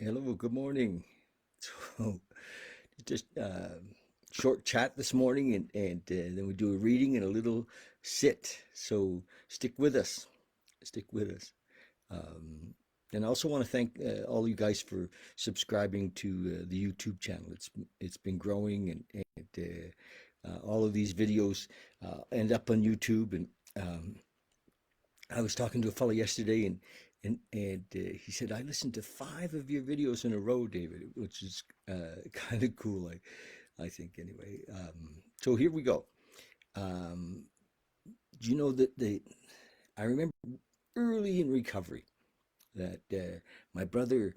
Hello, good morning. So, just short chat this morning, and then we do a reading and a little sit. So, stick with us. Stick with us. Um, and I also want to thank all you guys for subscribing to the YouTube channel. It's been growing, and all of these videos end up on YouTube. And I was talking to a fellow yesterday, and he said, I listened to five of your videos in a row, David, which is kind of cool, I think, anyway. So here we go. Um, do you know that I remember early in recovery that my brother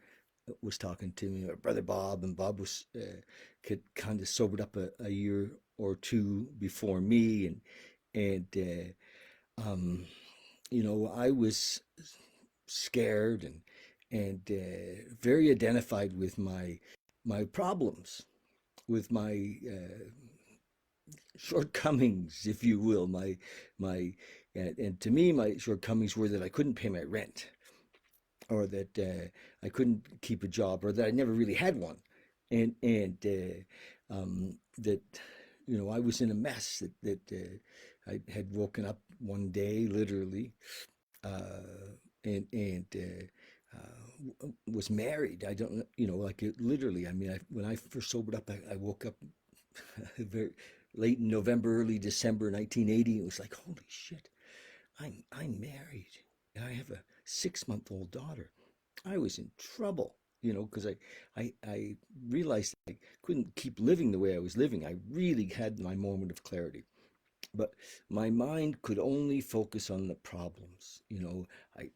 was talking to me, or brother Bob, and Bob was kind of sobered up a year or two before me, and I was scared and very identified with my problems, with my shortcomings, if you will. My and to me, my shortcomings were that I couldn't pay my rent, or that I couldn't keep a job, or that I never really had one, and that I was in a mess. That I had woken up one day, literally, and was married. I don't, like it literally. I mean, when I first sobered up, I woke up very late in November, early December 1980. It was like, holy shit, I'm married. I have a 6 month old daughter. I was in trouble, because I realized I couldn't keep living the way I was living. I really had my moment of clarity, but my mind could only focus on the problems. I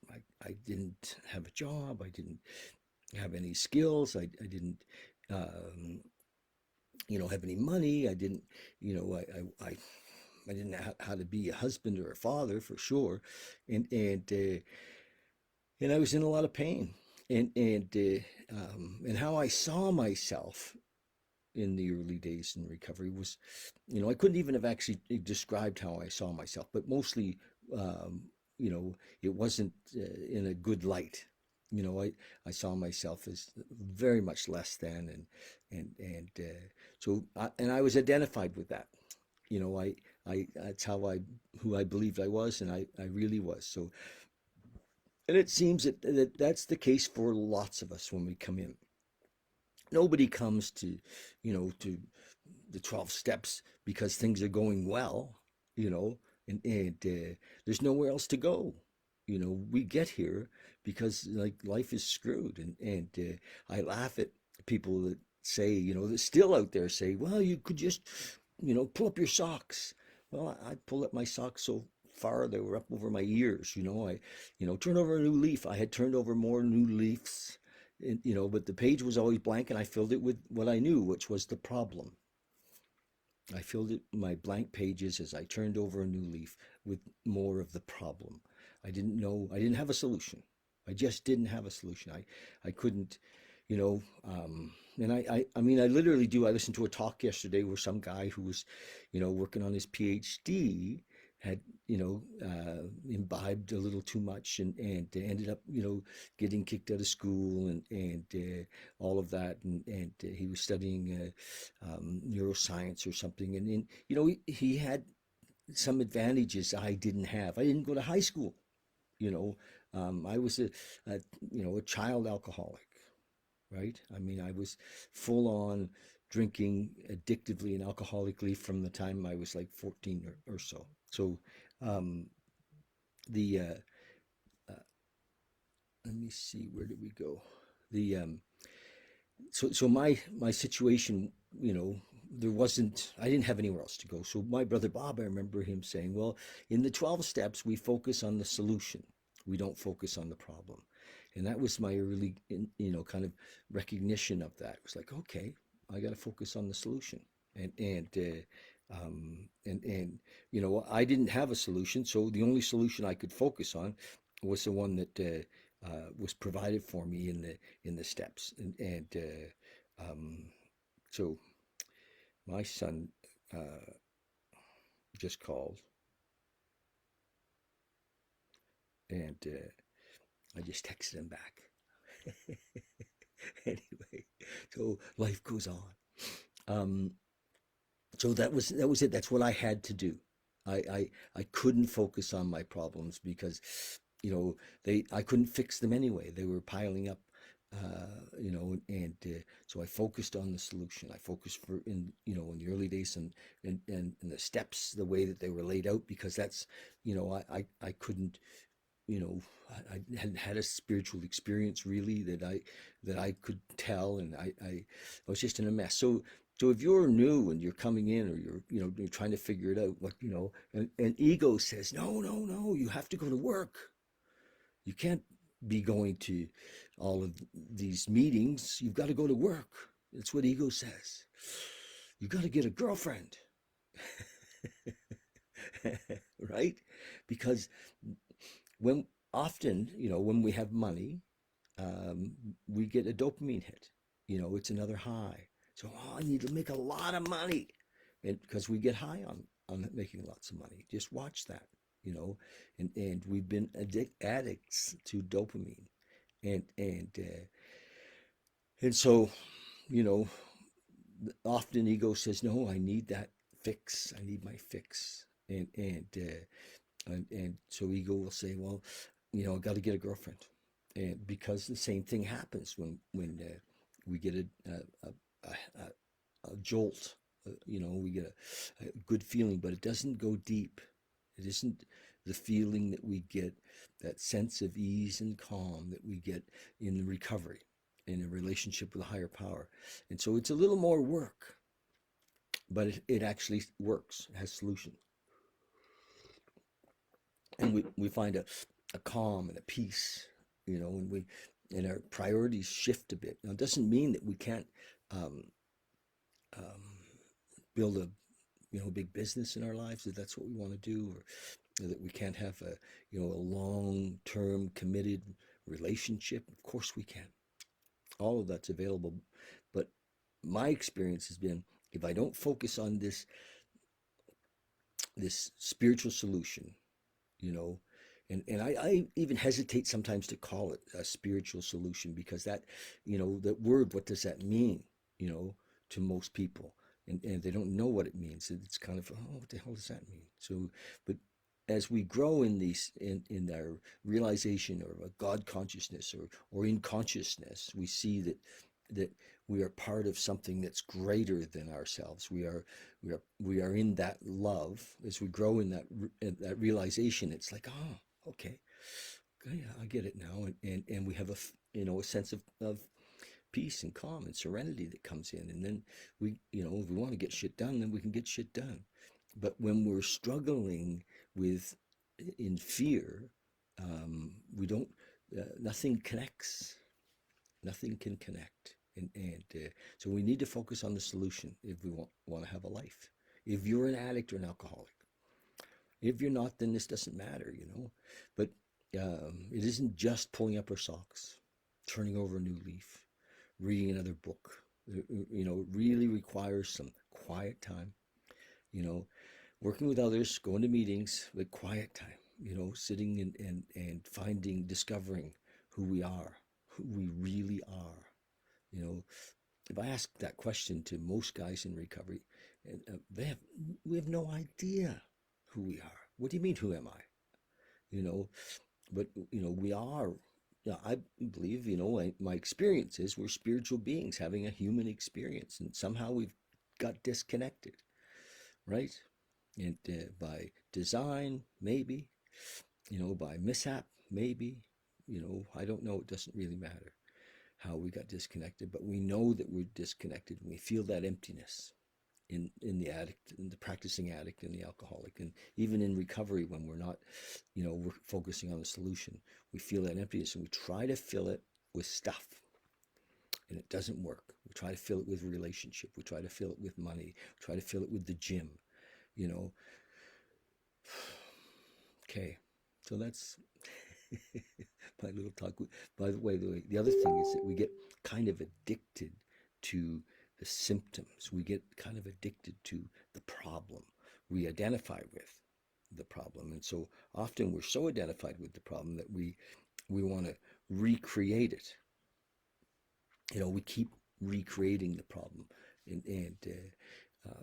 didn't have a job. I didn't have any skills. I didn't, um, have any money. I didn't, you know, I didn't know how to be a husband or a father for sure, and I was in a lot of pain, and how I saw myself in the early days in recovery was, I couldn't even have actually described how I saw myself, but mostly, um, it wasn't in a good light. I saw myself as very much less than, and I was identified with that. That's who I believed I was, and I really was. So, and it seems that that's the case for lots of us when we come in. Nobody comes to the 12 steps because things are going well, you know, and there's nowhere else to go. We get here because like life is screwed, and I laugh at people that say, that still out there say, well, you could just, pull up your socks. Well, I pull up my socks so far they were up over my ears. Turn over a new leaf. I had turned over more new leaves, but the page was always blank, and I filled it with what I knew, which was the problem. I filled my blank pages as I turned over a new leaf with more of the problem. I didn't have a solution. I just didn't have a solution. I couldn't, and I mean, I literally do. I listened to a talk yesterday where some guy who was, working on his PhD had, imbibed a little too much, and ended up, getting kicked out of school, and all of that. And he was studying neuroscience or something. And he had some advantages I didn't have. I didn't go to high school. You know, I was a child alcoholic, right? I mean, I was full on drinking addictively and alcoholically from the time I was like 14 or so. So, um, the uh, let me see, where did we go? The so my situation, there wasn't, I didn't have anywhere else to go. So my brother Bob, I remember him saying, well, in the 12 steps we focus on the solution, we don't focus on the problem. And that was my early, kind of recognition of that. It was like, okay, I got to focus on the solution. And I didn't have a solution, so the only solution I could focus on was the one that was provided for me in the steps. So my son uh, just called, and I just texted him back. Anyway, so life goes on. Um, so that was it. That's what I had to do. I couldn't focus on my problems because, they I couldn't fix them anyway. They were piling up, and so I focused on the solution. I focused in the early days and the steps, the way that they were laid out, because that's, I couldn't, you know, I hadn't had a spiritual experience really that I could tell, and I was just in a mess. So if you're new and you're coming in, or you're trying to figure it out, and ego says, no, no, no, you have to go to work. You can't be going to all of these meetings. You've got to go to work. That's what ego says. You got to get a girlfriend, right? Because when often, when we have money, um, we get a dopamine hit. It's another high. So, I need to make a lot of money, and because we get high on making lots of money. Just watch that, and we've been addicts to dopamine, and so, you know, often ego says, no, I need that fix. I need my fix, and so ego will say, well, I got to get a girlfriend, and because the same thing happens when we get a jolt, we get a good feeling, but it doesn't go deep. It isn't the feeling that we get, that sense of ease and calm that we get in the recovery, in a relationship with a higher power. And so it's a little more work, but it actually works, it has solution. And we find a calm and a peace, and our priorities shift a bit. Now, it doesn't mean that we can't um, um, build a big business in our lives, if that's what we want to do, or that we can't have a long-term committed relationship. Of course we can. All of that's available. But my experience has been, if I don't focus on this spiritual solution, you know and I even hesitate sometimes to call it a spiritual solution, because that word, what does that mean, you know to most people, and they don't know what it means. It's kind of, oh, what the hell does that mean? So, but as we grow in our realization, or a God consciousness, or in consciousness, we see that we are part of something that's greater than ourselves. We are in that love. As we grow in that realization, it's like, oh, okay, yeah, I get it now, and we have a sense of peace and calm and serenity that comes in, and then if we want to get shit done, then we can get shit done. But when we're struggling with in fear, we don't. Nothing connects. Nothing can connect, and so we need to focus on the solution if we want to have a life. If you're an addict or an alcoholic, if you're not, then this doesn't matter. But it isn't just pulling up our socks, turning over a new leaf, reading another book. It really requires some quiet time. You know, working with others, going to meetings, but quiet time. Sitting and finding, discovering who we are, who we really are. You know, if I ask that question to most guys in recovery, we have no idea who we are. What do you mean, who am I? You know, but we are. Yeah, I believe, my experience is we're spiritual beings having a human experience, and somehow we've got disconnected, right? And by design, maybe, by mishap, maybe, I don't know. It doesn't really matter how we got disconnected, but we know that we're disconnected, and we feel that emptiness in the addict, in the practicing addict, and the alcoholic, and even in recovery, when we're not, we're focusing on the solution, we feel that emptiness, and we try to fill it with stuff, and it doesn't work. We try to fill it with relationship. We try to fill it with money. We try to fill it with the gym, you know. Okay, so that's my little talk. By the other thing is that we get kind of addicted to the symptoms. We get kind of addicted to the problem. We identify with the problem, and so often we're so identified with the problem that we want to recreate it. We keep recreating the problem, and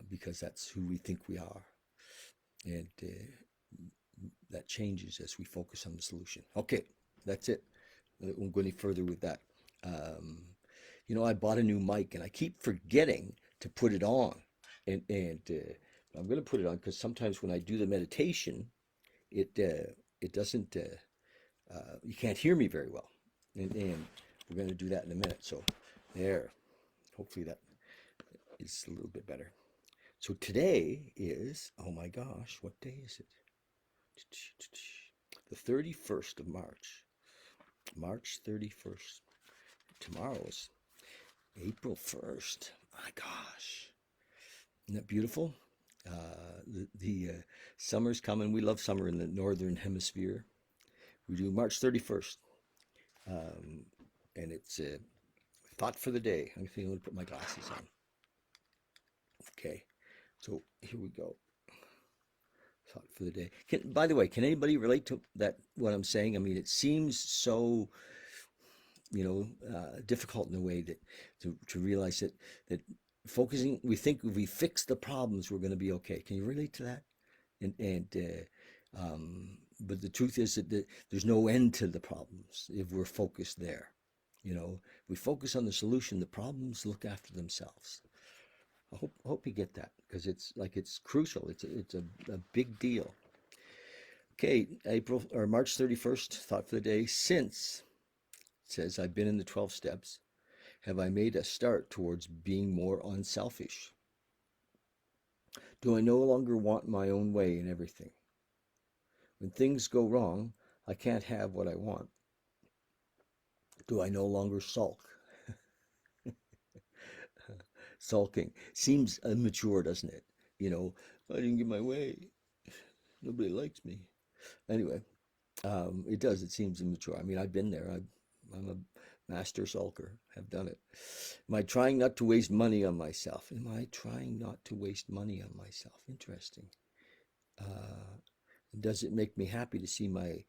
because that's who we think we are, and that changes as we focus on the solution. Okay, that's it. I won't go any further with that. Um, I bought a new mic and I keep forgetting to put it on, and I'm going to put it on because sometimes when I do the meditation, it doesn't. You can't hear me very well, and we're going to do that in a minute. So there, hopefully that is a little bit better. So today is, oh my gosh, what day is it? The 31st of March. March 31st. Tomorrow is April 1st. My gosh. Isn't that beautiful? The summer's coming. We love summer in the northern hemisphere. We do March 31st. Um, and it's a thought for the day. I'm going to put my glasses on. Okay. So here we go. Thought for the day. By the way, can anybody relate to that? What I'm saying? I mean, it seems so, difficult in a way that to realize that focusing. We think if we fix the problems, we're going to be okay. Can you relate to that? But the truth is that there's no end to the problems if we're focused there. If we focus on the solution, the problems look after themselves. I hope you get that because it's crucial. It's a big deal. Okay, April or March 31st, thought for the day. Since it says I've been in the 12 steps, have I made a start towards being more unselfish? Do I no longer want my own way in everything? When things go wrong, I can't have what I want. Do I no longer sulk? Sulking seems immature, doesn't it? I didn't get my way. Nobody likes me. Anyway, it does. It seems immature. I mean, I've been there. I'm a master sulker. Have done it. Am I trying not to waste money on myself? Am I trying not to waste money on myself? Interesting. Uh, does it make me happy to see my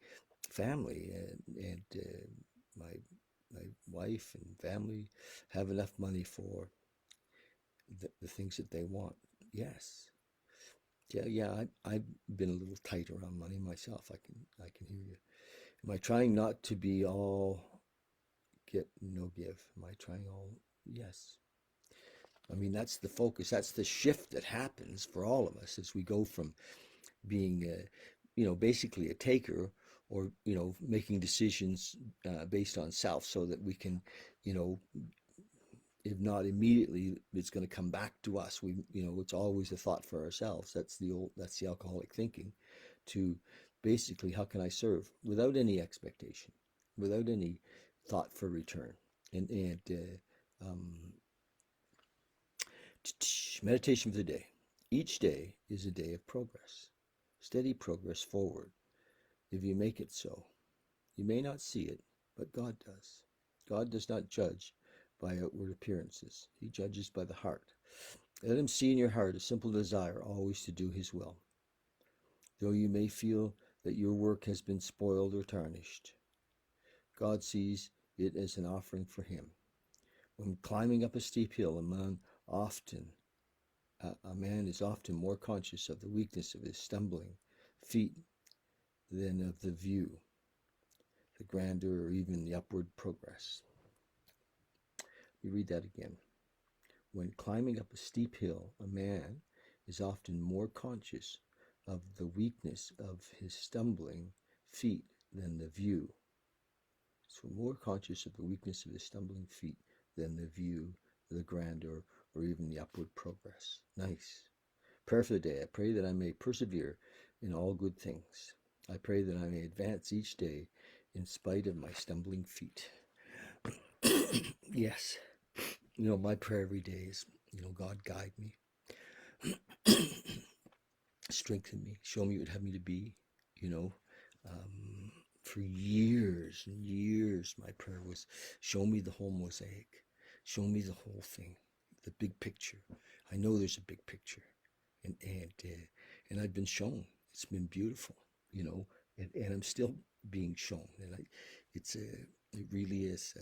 family and my wife and family have enough money for the things that they want? Yes. Yeah. I've been a little tight around money myself. I can hear you. Am I trying not to be all get no give? Am I trying all? Yes. I mean, that's the focus. That's the shift that happens for all of us as we go from being, basically a taker or, making decisions based on self so that we can, you know, if not immediately, it's going to come back to us. It's always a thought for ourselves. That's the alcoholic thinking to basically, how can I serve without any expectation, without any thought for return? And meditation for the day. Each day is a day of progress, steady progress forward. If you make it so, you may not see it, but God does. God does not judge by outward appearances. He judges by the heart. Let him see in your heart a simple desire always to do his will. Though you may feel that your work has been spoiled or tarnished, God sees it as an offering for him. When climbing up a steep hill, a man is often more conscious of the weakness of his stumbling feet than of the view, the grandeur, or even the upward progress. We read that again. When climbing up a steep hill, a man is often more conscious of the weakness of his stumbling feet than the view. So more conscious of the weakness of his stumbling feet than the view, the grandeur, or even the upward progress. Nice. Prayer for the day. I pray that I may persevere in all good things. I pray that I may advance each day in spite of my stumbling feet. Yes. My prayer every day is, God guide me, strengthen me, show me what you'd have me to be. You know, for years and years, my prayer was, show me the whole mosaic, show me the whole thing, the big picture. I know there's a big picture, and I've been shown. It's been beautiful, and I'm still being shown, and it really is.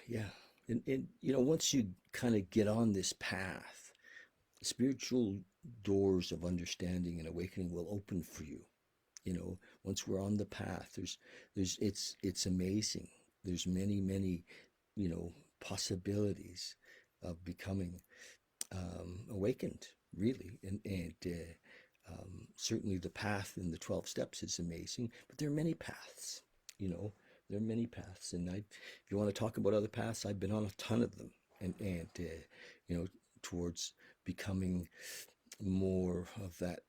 Yeah. And once you kind of get on this path, spiritual doors of understanding and awakening will open for you. Once we're on the path, it's amazing. There's many possibilities of becoming awakened, really. And certainly the path in the 12 steps is amazing, but there are many paths, you know, there are many paths. And if you want to talk about other paths, I've been on a ton of them, and you know, towards becoming more of that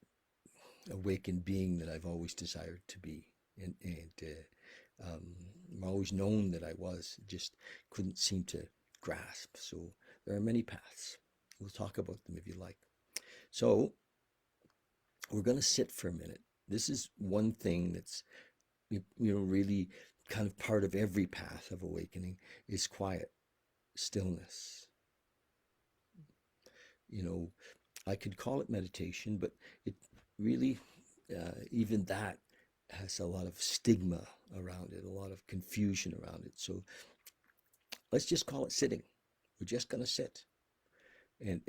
awakened being that I've always desired to be. And I've always known that I was, just couldn't seem to grasp. So there are many paths. We'll talk about them if you like. So we're going to sit for a minute. This is one thing that's really kind of part of every path of awakening is quiet, stillness. I could call it meditation, but it really, even that has a lot of stigma around it, a lot of confusion around it. So let's just call it sitting. We're just going to sit. And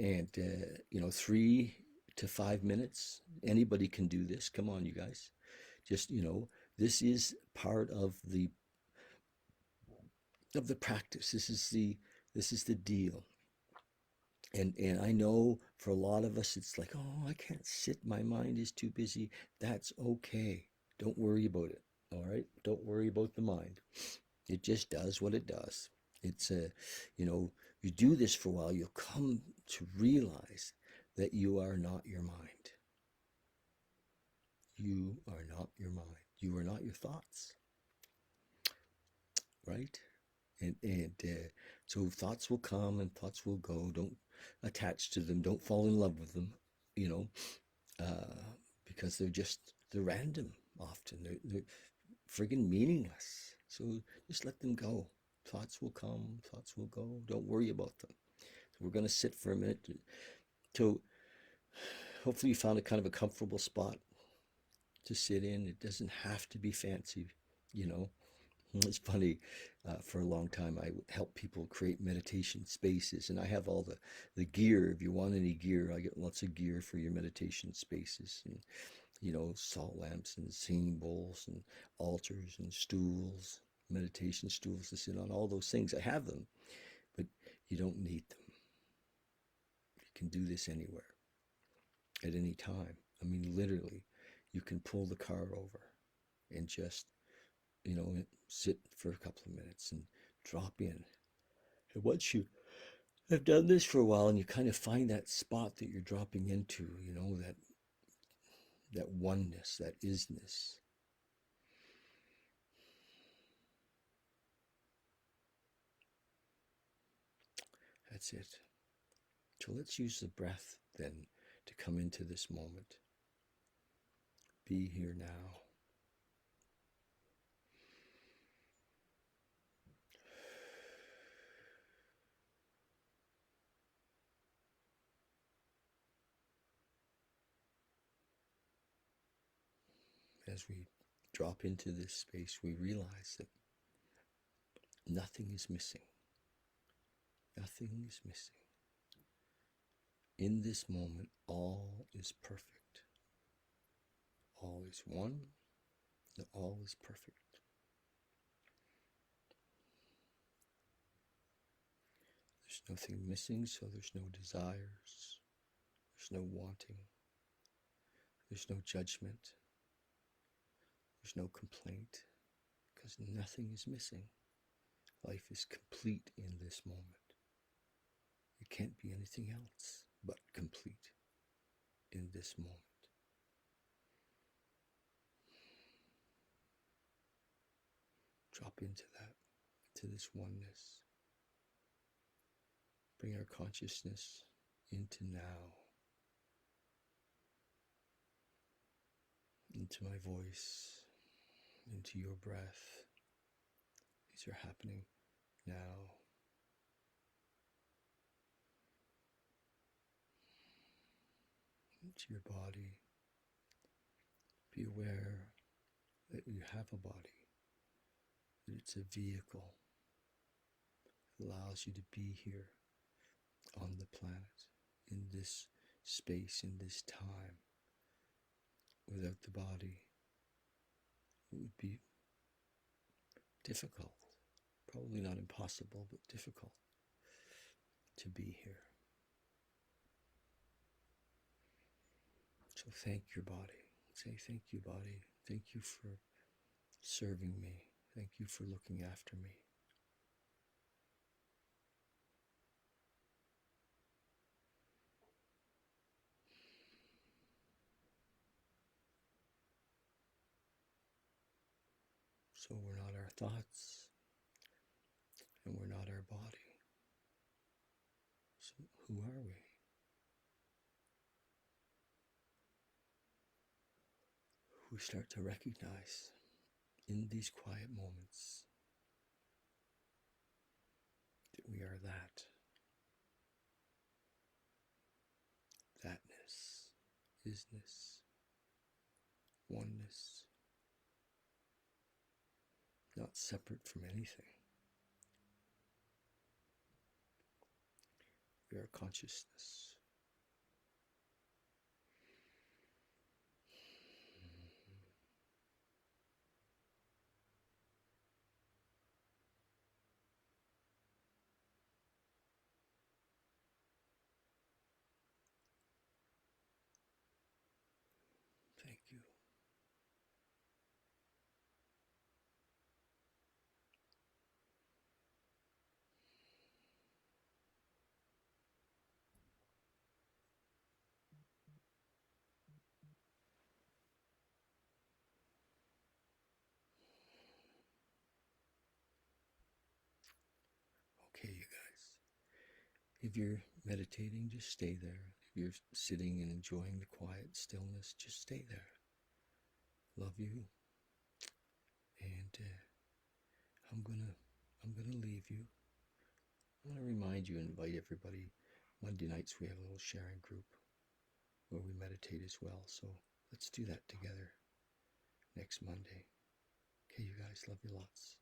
3 to 5 minutes. Anybody can do this. Come on, you guys. Just this is part of the practice. This is the deal. And I know for a lot of us, it's like, oh, I can't sit. My mind is too busy. That's okay. Don't worry about it. All right. Don't worry about the mind. It just does what it does. It's you do this for a while, you'll come to realize that you are not your mind. You are not your mind. You are not your thoughts, right? And so thoughts will come and thoughts will go. Don't attach to them. Don't fall in love with them, you know, because they're random often. They're friggin' meaningless. So just let them go. Thoughts will come, thoughts will go. Don't worry about them. So we're going to sit for a minute to hopefully you found a kind of a comfortable spot to sit in. It doesn't have to be fancy, you know. It's funny, for a long time I help people create meditation spaces, and I have all the gear. If you want any gear, I get lots of gear for your meditation spaces, and salt lamps and singing bowls and altars and stools, meditation stools to sit on, all those things. I have them, but you don't need them. You can do this anywhere, at any time. I mean, literally, you can pull the car over and just sit for a couple of minutes and drop in. And once you have done this for a while and you kind of find that spot that you're dropping into, that oneness, that isness, that's it. So let's use the breath then to come into this moment. Be here now. As we drop into this space, we realize that nothing is missing. Nothing is missing. In this moment, all is perfect. All is one. All is perfect. There's nothing missing, so there's no desires. There's no wanting. There's no judgment. There's no complaint, because nothing is missing. Life is complete in this moment. It can't be anything else but complete in this moment. Drop into that, into this oneness. Bring our consciousness into now, into my voice, into your breath. These are happening now. Into your body. Be aware that you have a body, that it's a vehicle, allows you to be here on the planet, in this space, in this time. Without the body, it would be difficult, probably not impossible, but difficult to be here. So thank your body. Say, thank you, body. Thank you for serving me. Thank you for looking after me. So we're not our thoughts, and we're not our body. So who are we? We start to recognize in these quiet moments that we are thatness, isness, oneness, not separate from anything. We are consciousness. Thank you. Okay, you guys. If you're meditating, just stay there. If you're sitting and enjoying the quiet stillness, just stay there. Love you, and I'm gonna leave you. I want to remind you and invite everybody. Monday nights we have a little sharing group where we meditate as well. So let's do that together next Monday. Okay, you guys, love you lots.